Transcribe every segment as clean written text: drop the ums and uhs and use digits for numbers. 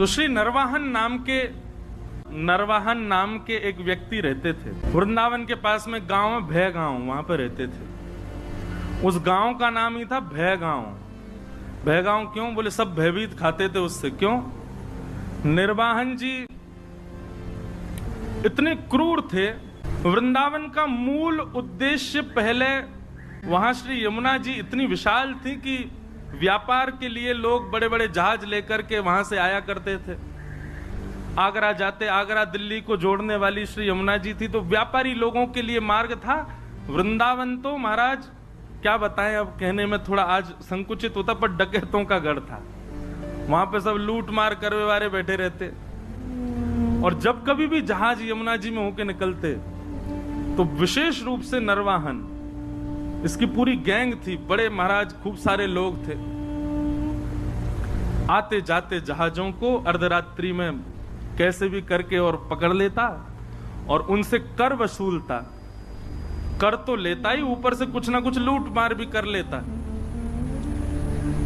तो श्री नरवाहन नाम के एक व्यक्ति रहते थे वृंदावन के पास में, गांव में भय गांव, वहां पर रहते थे। उस गांव का नाम ही था भय गांव। भय गांव क्यों? बोले सब भयभीत खाते थे उससे। क्यों? निर्वाहन जी इतने क्रूर थे। वृंदावन का मूल उद्देश्य पहले, वहां श्री यमुना जी इतनी विशाल थी कि व्यापार के लिए लोग बड़े बड़े जहाज लेकर के वहां से आया करते थे। आगरा जाते, आगरा दिल्ली को जोड़ने वाली श्री यमुना जी थी, तो व्यापारी लोगों के लिए मार्ग था। वृंदावन तो महाराज क्या बताएं, अब कहने में थोड़ा आज संकुचित होता, पर डकैतों का गढ़ था। वहां पे सब लूट मार करने वाले बैठे रहते, और जब कभी भी जहाज यमुना जी में होके निकलते तो विशेष रूप से नरवाहन, इसकी पूरी गैंग थी, बड़े महाराज खूब सारे लोग थे, आते जाते जहाजों को अर्धरात्रि में कैसे भी करके और पकड़ लेता और उनसे कर वसूलता। कर तो लेता ही, ऊपर से कुछ ना कुछ लूट मार भी कर लेता।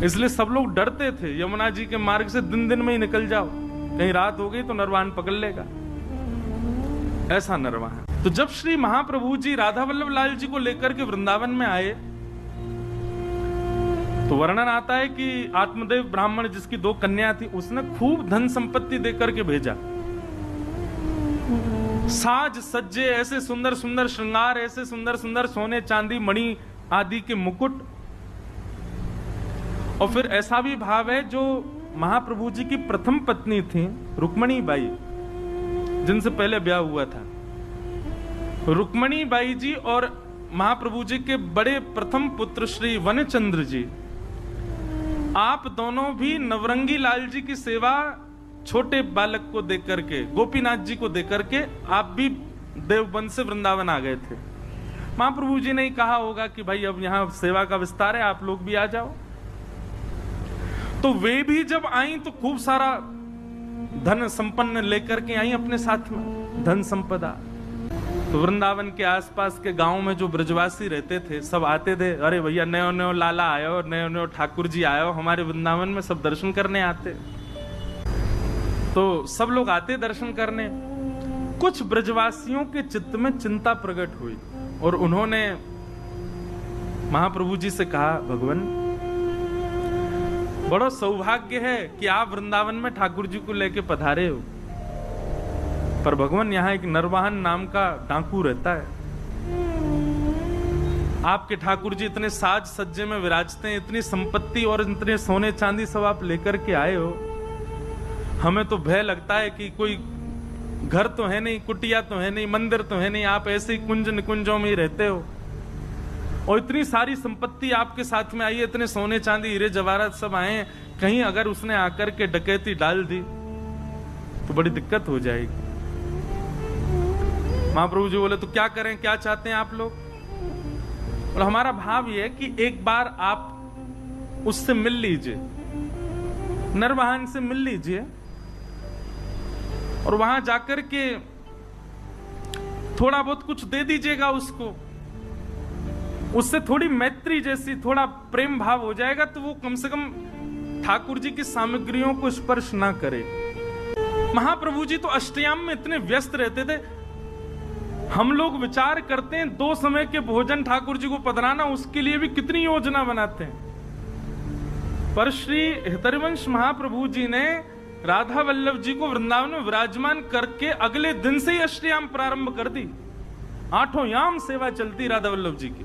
इसलिए सब लोग डरते थे यमुना जी के मार्ग से, दिन दिन में ही निकल जाओ, कहीं रात हो गई तो नरवाहन पकड़ लेगा। ऐसा नरवाहन। तो जब श्री महाप्रभु जी राधा वल्लभ लाल जी को लेकर के वृंदावन में आए, तो वर्णन आता है कि आत्मदेव ब्राह्मण जिसकी 2 कन्या थी, उसने खूब धन संपत्ति देकर के भेजा। साज सज्जे, ऐसे सुंदर सुंदर श्रृंगार, ऐसे सुंदर सुंदर सोने चांदी मणि आदि के मुकुट। और फिर ऐसा भी भाव है, जो महाप्रभु जी की प्रथम पत्नी थी रुक्मणी बाई, जिनसे पहले ब्याह हुआ था, रुक्मणी बाई जी और महाप्रभु जी के बड़े प्रथम पुत्र श्री वनचंद्र जी, आप दोनों भी नवरंगी लाल जी की सेवा छोटे बालक को देकर के, गोपीनाथ जी को देकर के, आप भी देवबंद से वृंदावन आ गए थे। महाप्रभु जी ने ही कहा होगा कि भाई अब यहां सेवा का विस्तार है, आप लोग भी आ जाओ। तो वे भी जब आई तो खूब सारा धन संपन्न लेकर के आई अपने साथ में, धन संपदा। तो वृंदावन के आसपास के गांव में जो ब्रजवासी रहते थे, सब आते थे, अरे भैया नयो नयो लाला आयो, नयो नयो ठाकुर जी आयो हमारे वृंदावन में, सब दर्शन करने आते। तो सब लोग आते दर्शन करने। कुछ ब्रजवासियों के चित्त में चिंता प्रकट हुई और उन्होंने महाप्रभु जी से कहा, भगवान बड़ा सौभाग्य है कि आप वृंदावन में ठाकुर जी को लेके पधारे हो, पर भगवान यहाँ एक नरवाहन नाम का डाकू रहता है। आपके ठाकुर जी इतने साज सज्जे में विराजते हैं, इतनी संपत्ति और इतने सोने चांदी सब आप लेकर के आए हो, हमें तो भय लगता है कि कोई घर तो है नहीं, कुटिया तो है नहीं, मंदिर तो है नहीं, आप ऐसे ही कुंज निकुंजों में ही रहते हो, और इतनी सारी संपत्ति आपके साथ में आई है, इतने सोने चांदी हीरे जवाहरात सब आए हैं, कहीं अगर उसने आकर के डकैती डाल दी तो बड़ी दिक्कत हो जाएगी। महाप्रभु जी बोले, तो क्या करें, क्या चाहते हैं आप लोग? और हमारा भाव यह है कि एक बार आप उससे मिल लीजिए, नरवाहन से मिल लीजिए, और वहां जाकर के थोड़ा बहुत कुछ दे दीजिएगा उसको, उससे थोड़ी मैत्री जैसी, थोड़ा प्रेम भाव हो जाएगा, तो वो कम से कम ठाकुर जी की सामग्रियों को स्पर्श ना करे। महाप्रभु जी तो अष्टयाम में इतने व्यस्त रहते थे, हम लोग विचार करते हैं 2 समय के भोजन ठाकुर जी को पधराना, उसके लिए भी कितनी योजना बनाते हैं। पर श्री हितरिवंश महाप्रभु जी ने राधा वल्लभ जी को वृंदावन में विराजमान करके अगले दिन से ही अष्टयाम प्रारंभ कर दी। 8 याम सेवा चलती राधा वल्लभ जी की।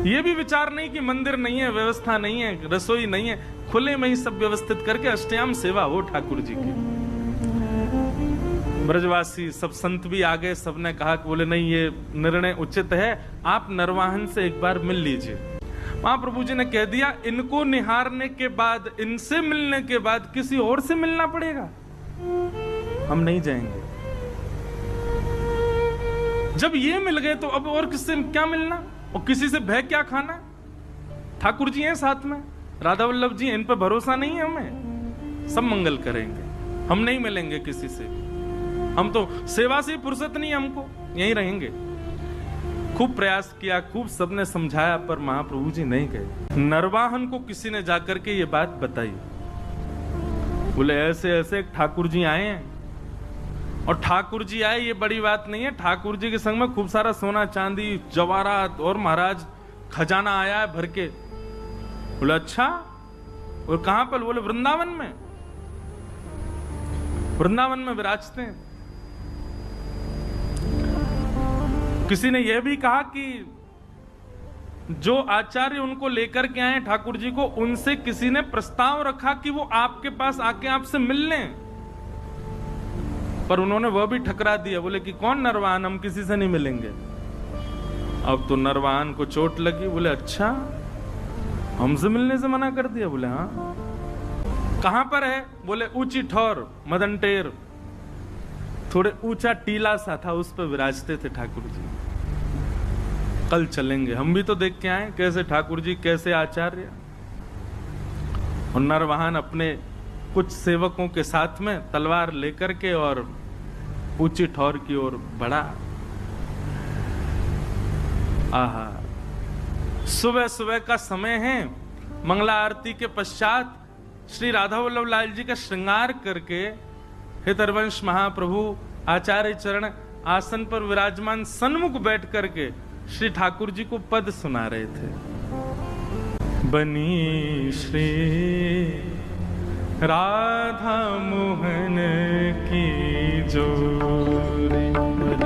ये भी विचार नहीं कि मंदिर नहीं है, व्यवस्था नहीं है, रसोई नहीं है, खुले में ही सब व्यवस्थित करके अष्टयाम सेवा हो ठाकुर जी की। ब्रजवासी सब संत भी आ गए, सबने कहा कि बोले नहीं ये निर्णय उचित है, आप नरवाहन से एक बार मिल लीजिए। महाप्रभु जी ने कह दिया, इनको निहारने के बाद, इनसे मिलने के बाद किसी और से मिलना पड़ेगा, हम नहीं जाएंगे। जब ये मिल गए तो अब और किससे क्या मिलना, और किसी से भय क्या खाना? ठाकुर जी हैं साथ में, राधा वल्लभ जी, इन पर भरोसा नहीं है हमें, सब मंगल करेंगे, हम नहीं मिलेंगे किसी से, हम तो सेवा से फुर्सत नहीं, हमको यहीं रहेंगे। खूब प्रयास किया, खूब सबने समझाया, पर महाप्रभु जी नहीं गए। नरवाहन को किसी ने जाकर के ये बात बताई। बोले ऐसे ऐसे ठाकुर जी आए हैं, और ठाकुर जी आए ये बड़ी बात नहीं है, ठाकुर जी के संग में खूब सारा सोना चांदी जवाहरात और महाराज खजाना आया है भर के। बोले अच्छा, और कहां पर? बोले वृंदावन में, वृंदावन में विराजते हैं। किसी ने यह भी कहा कि जो आचार्य उनको लेकर के आए ठाकुर जी को, उनसे किसी ने प्रस्ताव रखा कि वो आपके पास आके आपसे मिल लें, पर उन्होंने वह भी ठकरा दिया। बोले कि कौन नरवाहन, हम किसी से नहीं मिलेंगे। अब तो नरवाहन को चोट लगी। बोले अच्छा, हमसे मिलने से मना कर दिया? बोले हाँ। कहां पर है? बोले ऊंची ठौर मदनटेर, थोड़े ऊंचा टीला सा था, उस पर विराजते थे ठाकुर जी। कल चलेंगे, हम भी तो देख के आए कैसे ठाकुर जी, कैसे आचार्य। और नरवाहन अपने कुछ सेवकों के साथ में तलवार लेकर के और ऊंची ठौर की ओर बढ़ा। आहा, सुबह सुबह का समय है, मंगला आरती के पश्चात श्री राधा वल्लभ लाल जी का श्रृंगार करके हितरवंश महाप्रभु आचार्य चरण आसन पर विराजमान सन्मुख बैठ करके श्री ठाकुर जी को पद सुना रहे थे। बनी श्री राधा मोहन की जोड़ी,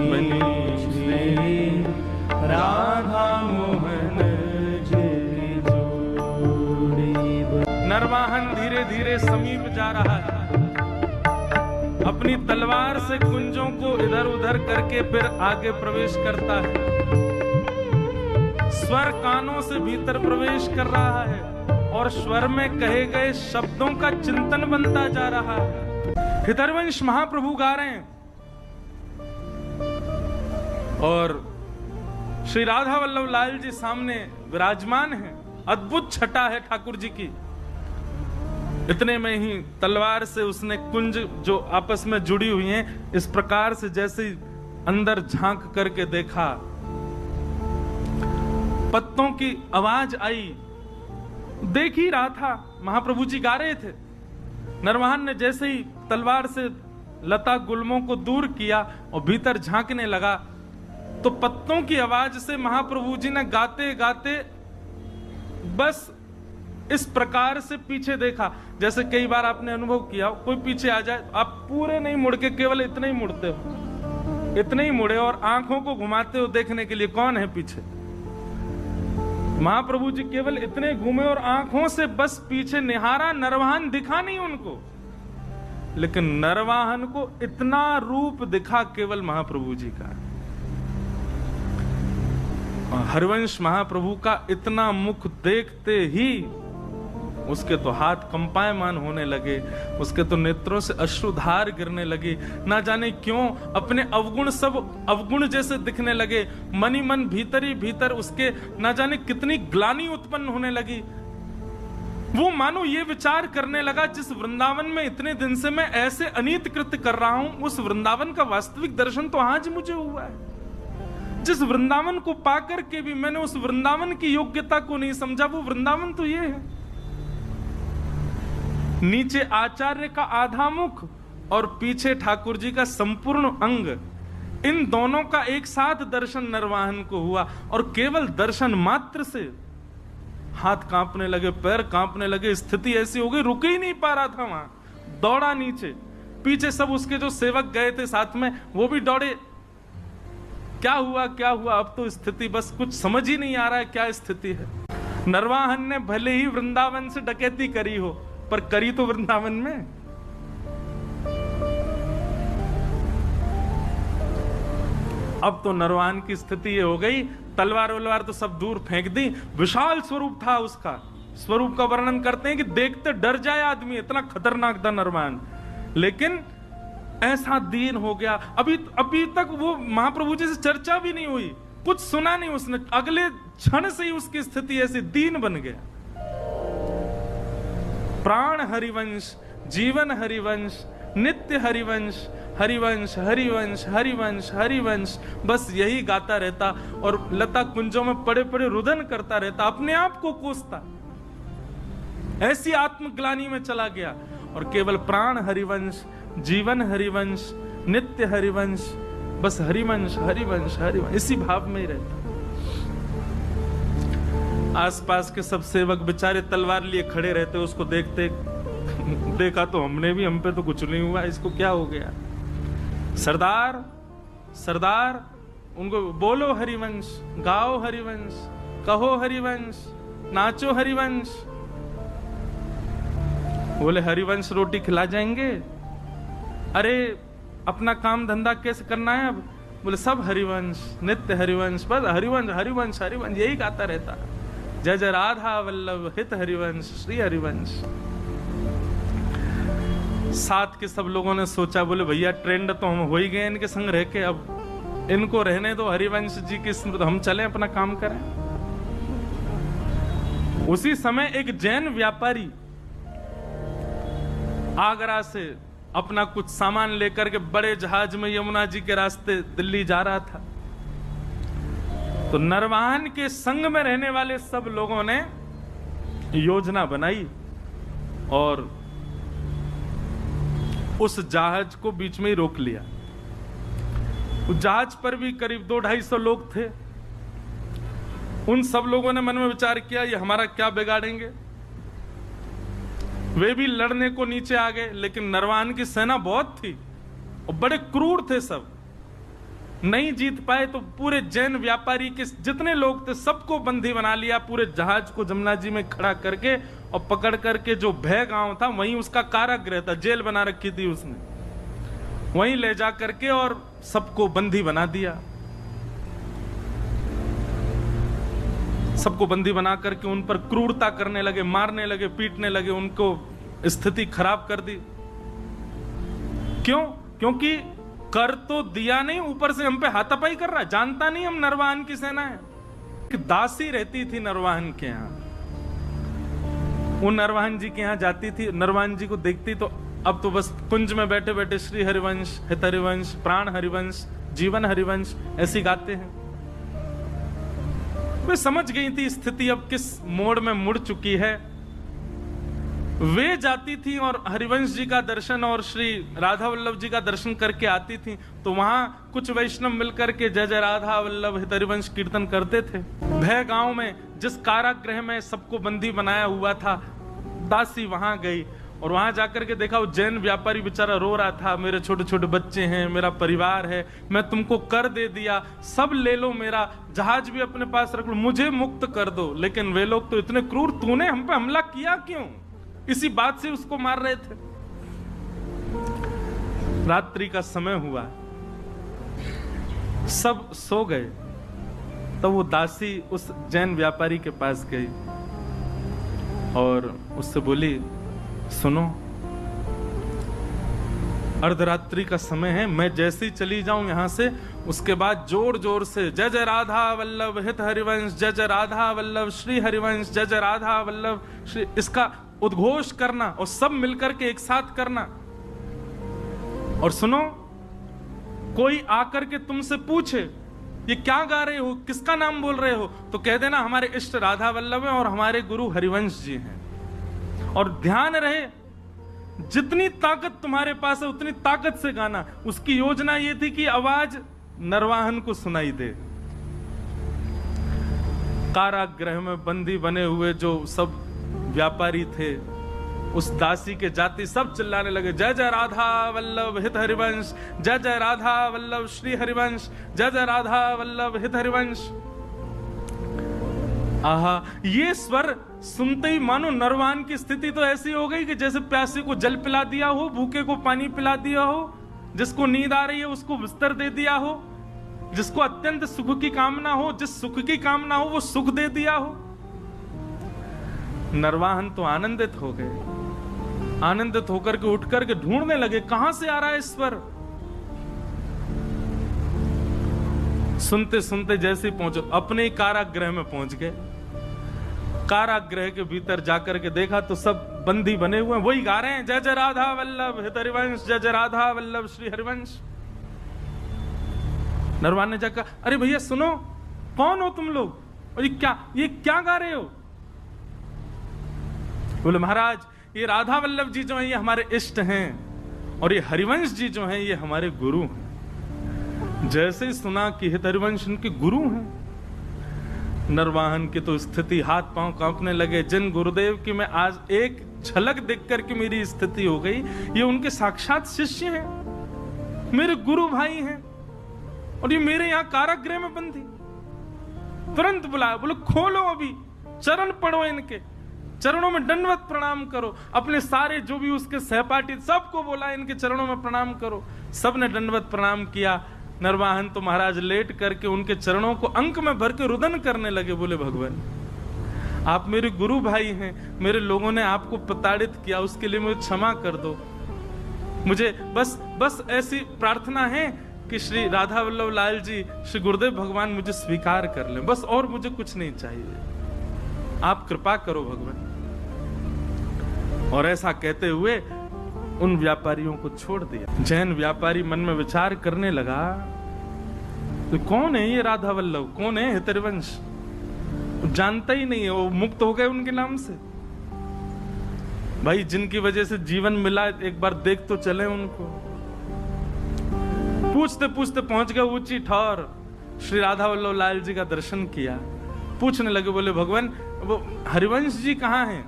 बनी श्री राधा मोहन की जोड़ी। नरवाहन धीरे धीरे समीप जा रहा है, अपनी तलवार से कुंजों को इधर उधर करके फिर आगे प्रवेश करता है। स्वर कानों से भीतर प्रवेश कर रहा है और स्वर में कहे गए शब्दों का चिंतन बनता जा रहा है। हितरवंश महाप्रभु गा रहे हैं और श्री राधा वल्लभ लाल जी सामने विराजमान हैं। अद्भुत छटा है ठाकुर जी की। इतने में ही तलवार से उसने कुंज जो आपस में जुड़ी हुई हैं, इस प्रकार से जैसे अंदर झांक करके देखा, पत्तों की आवाज आई। देख ही रहा था, महाप्रभु जी गा रहे थे। नरवाहन ने जैसे ही तलवार से लता गुल्मों को दूर किया और भीतर झांकने लगा, तो पत्तों की आवाज से महाप्रभु जी ने गाते गाते बस इस प्रकार से पीछे देखा। जैसे कई बार आपने अनुभव किया, कोई पीछे आ जाए, आप पूरे नहीं मुड़ के केवल इतने ही मुड़ते हो, इतने ही मुड़े और आंखों को घुमाते हो देखने के लिए कौन है पीछे। महाप्रभु जी केवल इतने घूमे और आंखों से बस पीछे निहारा। नरवाहन दिखा नहीं उनको, लेकिन नरवाहन को इतना रूप दिखा केवल महाप्रभु जी का। हरिवंश महाप्रभु का इतना मुख देखते ही उसके तो हाथ कंपायमान होने लगे, उसके तो नेत्रों से अश्रुधार गिरने लगी। ना जाने क्यों अपने अवगुण सब अवगुण जैसे दिखने लगे। मनी मन भीतर ही भीतर उसके ना जाने कितनी ग्लानि उत्पन्न होने लगी। वो मानो ये विचार करने लगा, जिस वृंदावन में इतने दिन से मैं ऐसे अनीत कृत्य कर रहा हूं, उस वृंदावन का वास्तविक दर्शन तो आज मुझे हुआ है। जिस वृंदावन को पाकर के भी मैंने उस वृंदावन की योग्यता को नहीं समझा, वो वृंदावन तो ये है। नीचे आचार्य का आधा मुख और पीछे ठाकुर जी का संपूर्ण अंग, इन दोनों का एक साथ दर्शन नरवाहन को हुआ। और केवल दर्शन मात्र से हाथ कांपने लगे, पैर कांपने लगे, स्थिति ऐसी हो गई रुक ही नहीं पा रहा था। वहां दौड़ा नीचे, पीछे सब उसके जो सेवक गए थे साथ में, वो भी दौड़े। क्या हुआ क्या हुआ, अब तो स्थिति बस कुछ समझ ही नहीं आ रहा है क्या स्थिति है। नरवाहन ने भले ही वृंदावन से डकैती करी हो, पर करी तो वृंदावन में। अब तो नरवाहन की स्थिति ये हो गई, तलवार वलवार तो सब दूर फेंक दी। विशाल स्वरूप था उसका, स्वरूप का वर्णन करते हैं कि देखते डर जाए आदमी, इतना खतरनाक था नरवाहन। लेकिन ऐसा दीन हो गया, अभी तक वो महाप्रभु जी से चर्चा भी नहीं हुई, कुछ सुना नहीं उसने। अगले क्षण से ही उसकी स्थिति ऐसी दीन बन गया। प्राण हरिवंश, जीवन हरिवंश, नित्य हरिवंश, हरिवंश हरिवंश हरिवंश हरिवंश, बस यही गाता रहता और लता कुंजों में पड़े पड़े रुदन करता रहता, अपने आप को कोसता। ऐसी आत्मग्लानि में चला गया। और केवल प्राण हरिवंश, जीवन हरिवंश, नित्य हरिवंश, बस हरिवंश हरिवंश हरिवंश, इसी भाव में ही रहता। आसपास के सब सेवक बेचारे तलवार लिए खड़े रहते, उसको देखते, देखा तो हमने भी, हम पे तो कुछ नहीं हुआ, इसको क्या हो गया। सरदार सरदार, उनको बोलो हरिवंश, गाओ हरिवंश, कहो हरिवंश, नाचो हरिवंश। बोले हरिवंश रोटी खिला जाएंगे? अरे अपना काम धंधा कैसे करना है अब? बोले सब हरिवंश, नित्य हरिवंश, बस हरिवंश हरिवंश हरिवंश, यही गाता रहता। जय जय राधा वल्लभ हित हरिवंश, श्री हरिवंश। साथ के सब लोगों ने सोचा, बोले भैया ट्रेंड तो हम हो ही गए इनके संग रह के, अब इनको रहने दो, हरिवंश जी की स्मृति, हम चलें अपना काम करें। उसी समय एक जैन व्यापारी आगरा से अपना कुछ सामान लेकर के बड़े जहाज में यमुना जी के रास्ते दिल्ली जा रहा था। तो नरवाहन के संग में रहने वाले सब लोगों ने योजना बनाई और उस जहाज को बीच में ही रोक लिया। उस जहाज पर भी करीब 200-250 लोग थे। उन सब लोगों ने मन में विचार किया, ये हमारा क्या बिगाड़ेंगे। वे भी लड़ने को नीचे आ गए, लेकिन नरवाहन की सेना बहुत थी और बड़े क्रूर थे सब, नहीं जीत पाए। तो पूरे जैन व्यापारी के जितने लोग थे सबको बंदी बना लिया, पूरे जहाज को जमुना जी में खड़ा करके और पकड़ करके जो भय गांव था वहीं उसका कारागृह था, जेल बना रखी थी उसने, वहीं ले जा करके और सबको बंदी बना दिया। सबको बंदी बना करके उन पर क्रूरता करने लगे, मारने लगे, पीटने लगे, उनको स्थिति खराब कर दी। क्यों? क्योंकि कर तो दिया नहीं, ऊपर से हम पे हाथापाई कर रहा है, जानता नहीं हम नरवाहन की सेना है। एक दासी रहती थी नरवाहन के यहाँ, वो नरवाहन जी के यहाँ जाती थी, नरवाहन जी को देखती तो अब तो बस कुंज में बैठे बैठे श्री हरिवंश, हित हरिवंश, प्राण हरिवंश, जीवन हरिवंश ऐसी गाते हैं। वे समझ गई थी स्थिति अब किस मोड़ में मुड़ चुकी है। वे जाती थी और हरिवंश जी का दर्शन और श्री राधा वल्लभ जी का दर्शन करके आती थी, तो वहां कुछ वैष्णव मिलकर के जय जय राधा वल्लभ हित हरिवंश कीर्तन करते थे। भय गांव में जिस कारागृह में सबको बंदी बनाया हुआ था, दासी वहां गई और वहां जाकर के देखा वो जैन व्यापारी बेचारा रो रहा था, मेरे छोटे छोटे बच्चे हैं, मेरा परिवार है, मैं तुमको कर दे दिया, सब ले लो, मेरा जहाज भी अपने पास रख लो, मुझे मुक्त कर दो। लेकिन वे लोग तो इतने क्रूर, तूने हम पे हमला किया क्यों? इसी बात से उसको मार रहे थे। रात्रि का समय हुआ, सब सो गए, तो वो दासी उस जैन व्यापारी के पास गई और उससे बोली, सुनो, अर्धरात्रि का समय है, मैं जैसे ही चली जाऊं यहां से, उसके बाद जोर जोर से जय जय राधा वल्लभ हित हरिवंश, जय जय राधा वल्लभ श्री हरिवंश, जय जय राधा वल्लभ श्री, इसका उद्घोष करना और सब मिलकर के एक साथ करना। और सुनो, कोई आकर के तुमसे पूछे ये क्या गा रहे हो, किसका नाम बोल रहे हो, तो कह देना हमारे इष्ट राधा वल्लभ हैं और हमारे गुरु हरिवंश जी हैं। और ध्यान रहे, जितनी ताकत तुम्हारे पास है उतनी ताकत से गाना। उसकी योजना ये थी कि आवाज नरवाहन को सुनाई दे। कारागृह में बंदी बने हुए जो सब व्यापारी थे, उस दासी के जाति सब चिल्लाने लगे, जय जय राधा वल्लभ हित हरिवंश, जय जय राधा वल्लभ श्री हरिवंश, जय जय राधा वल्लभ हित हरिवंश। आहा, ये स्वर सुनते ही मानो नरवाहन की स्थिति तो ऐसी हो गई कि जैसे प्यासे को जल पिला दिया हो, भूखे को पानी पिला दिया हो, जिसको नींद आ रही है उसको बिस्तर दे दिया हो, जिसको अत्यंत सुख की कामना हो, जिस सुख की कामना हो वो सुख दे दिया हो। नरवाहन तो आनंदित हो गए, आनंदित होकर के उठ करके ढूंढने लगे कहां से आ रहा है स्वर। सुनते सुनते जैसे पहुंचो, अपने कारागृह में पहुंच गए। कारागृह के भीतर जाकर के देखा तो सब बंदी बने हुए हैं, वही गा रहे हैं, जय जय राधा वल्लभ हित हरिवंश, जय जय राधा वल्लभ श्री हरिवंश। नरवाहन ने जाकर, अरे भैया सुनो, कौन हो तुम लोग और ये क्या गा रहे हो? बोले महाराज, ये राधा वल्लभ जी जो हैं ये हमारे इष्ट हैं और ये हरिवंश जी जो हैं ये हमारे गुरु हैं। जैसे ही सुना कि हरिवंश उनके गुरु हैं, नरवाहन की तो स्थिति हाथ पांव कांपने लगे। जिन गुरुदेव की मैं आज एक झलक देख करके मेरी स्थिति हो गई, ये उनके साक्षात शिष्य हैं, मेरे गुरु भाई हैं और ये मेरे यहां कारागृह में बंदी। तुरंत बुलाया, बोले खोलो, अभी चरण पढ़ो, इनके चरणों में दंडवत प्रणाम करो। अपने सारे जो भी उसके सहपाठी सबको बोला इनके चरणों में प्रणाम करो। सबने दंडवत प्रणाम किया। नरवाहन तो महाराज लेट करके उनके चरणों को अंक में भर के रुदन करने लगे। बोले भगवान आप मेरे गुरु भाई हैं, मेरे लोगों ने आपको प्रताड़ित किया, उसके लिए मुझे क्षमा कर दो। मुझे बस ऐसी प्रार्थना है कि श्री राधा वल्लभ लाल जी, श्री गुरुदेव भगवान मुझे स्वीकार कर लें, बस और मुझे कुछ नहीं चाहिए, आप कृपा करो भगवान। और ऐसा कहते हुए उन व्यापारियों को छोड़ दिया। जैन व्यापारी मन में विचार करने लगा, तो कौन है ये राधा वल्लभ, कौन है हरिवंश? जानता ही नहीं है, वो मुक्त हो गए उनके नाम से। भाई जिनकी वजह से जीवन मिला, एक बार देख तो चले उनको। पूछते पूछते पहुंच गए ऊंची ठौर, श्री राधा वल्लभ लाल जी का दर्शन किया। पूछने लगे, बोले भगवान वो हरिवंश जी कहाँ हैं?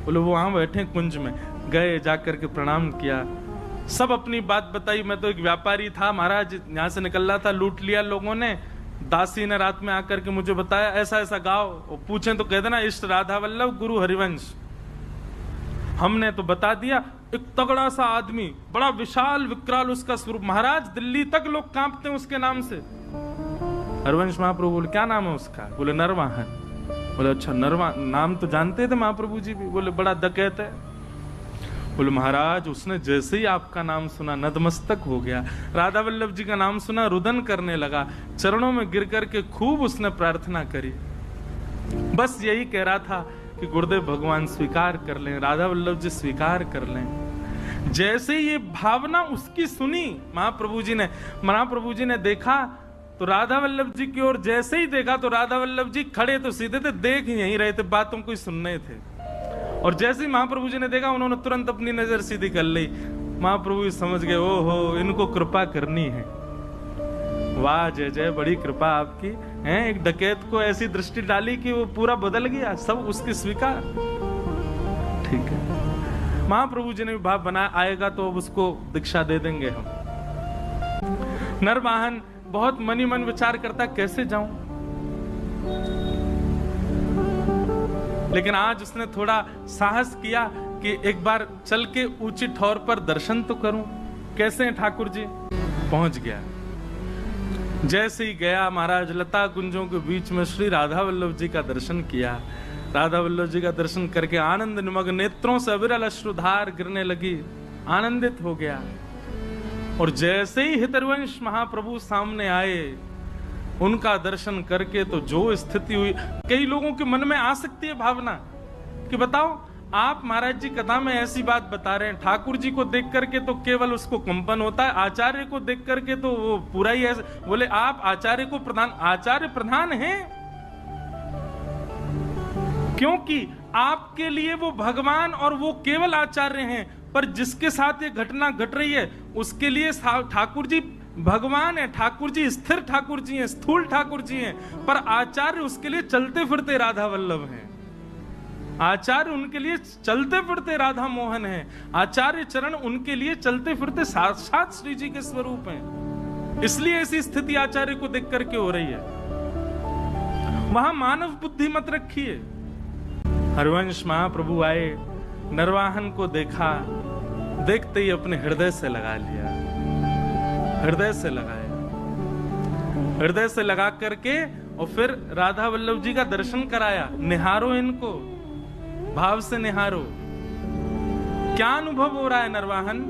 बोले वो वहां बैठे कुंज में। गए, जाकर के प्रणाम किया, सब अपनी बात बताई। मैं तो एक व्यापारी था महाराज, यहां से निकल रहा था, लूट लिया लोगों ने। दासी ने रात में आकर के मुझे बताया ऐसा ऐसा गाओ, पूछे तो कह देना इष्ट राधा वल्लभ गुरु हरिवंश। हमने तो बता दिया। एक तगड़ा सा आदमी, बड़ा विशाल विकराल उसका स्वरूप, महाराज दिल्ली तक लोग कांपते हैं उसके नाम से। हरिवंश महाप्रभु बोले क्या नाम है उसका? बोले नरवाहन। बोले अच्छा नरवाहन, नाम तो जानते थे महाप्रभु जी भी। बोले बड़ा डकैत है। बोले महाराज उसने जैसे ही आपका नाम सुना नतमस्तक हो गया, राधा वल्लभ जी का नाम सुना रुदन करने लगा, चरणों में गिर करके खूब उसने प्रार्थना करी। बस यही कह रहा था कि गुरुदेव भगवान स्वीकार कर लें, राधा वल्लभ जी स्वीकार कर लें। जैसे ये भावना उसकी सुनी महाप्रभु जी ने देखा तो राधा वल्लभ जी की ओर जैसे ही देखा तो राधा वल्लभ जी खड़े तो सीधे थे, देख यहीं रहे थे, बातों को ही सुनने थे। और जैसे ही महाप्रभु जी ने देखा उन्होंने तुरंत अपनी नजर सीधी कर ली। महाप्रभु जी समझ गए, ओहो इनको कृपा करनी है। वाह जय जय, बड़ी कृपा आपकी है। एक डकैत को ऐसी दृष्टि डाली कि वो पूरा बदल गया, सब उसकी स्वीकार। ठीक है, महाप्रभु जी ने भी भाव बनाया, आएगा तो अब उसको दीक्षा दे देंगे हम। नरवाहन बहुत मनी मन विचार करता कैसे जाऊं, लेकिन आज उसने थोड़ा साहस किया कि एक बार चल के ऊंची ठौर पर दर्शन तो करूं। कैसे हैं ठाकुर जी? पहुंच गया। जैसे ही गया महाराज लता कुंजों के बीच में श्री राधा वल्लभ जी का दर्शन किया। राधा वल्लभ जी का दर्शन करके आनंद निमग्न नेत्रों से अविरल अश्रुधार गिरने लगी, आनंदित हो गया। और जैसे ही हरिवंश महाप्रभु सामने आए, उनका दर्शन करके तो जो स्थिति हुई, कई लोगों के मन में आ सकती है भावना कि बताओ आप महाराज जी कथा में ऐसी बात बता रहे हैं, ठाकुर जी को देख करके तो केवल उसको कंपन होता है, आचार्य को देख करके तो वो पूरा ही ऐसे। बोले आप आचार्य को आचार्य प्रधान हैं, क्योंकि आपके लिए वो भगवान और वो केवल आचार्य हैं, पर जिसके साथ ये घटना घट रही है उसके लिए ठाकुर जी भगवान है, ठाकुर जी स्थिर ठाकुर जी हैं, स्थूल ठाकुर जी हैं, पर आचार्य उसके लिए चलते फिरते राधा वल्लभ हैं। आचार्य उनके लिए चलते फिरते राधा मोहन हैं। आचार्य चरण उनके लिए चलते फिरते साक्षात श्री जी के स्वरूप हैं। इसलिए ऐसी स्थिति आचार्य को देख करके हो रही है। वहां मानव बुद्धि मत रखिए। हरिवंश महाप्रभु आए, नरवाहन को देखा, देखते ही अपने हृदय से लगा लिया, हृदय से लगाया, हृदय से लगा करके और फिर राधा वल्लभ जी का दर्शन कराया। निहारो इनको, भाव से निहारो। क्या अनुभव हो रहा है नरवाहन?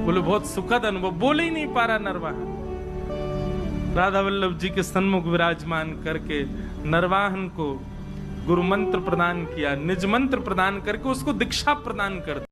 बोले बहुत सुखद अनुभव। बोले ही नहीं पा रहा नरवाहन। राधा वल्लभ जी के सन्मुख विराजमान करके नरवाहन को गुरु मंत्र प्रदान किया, निज मंत्र प्रदान करके उसको दीक्षा प्रदान कर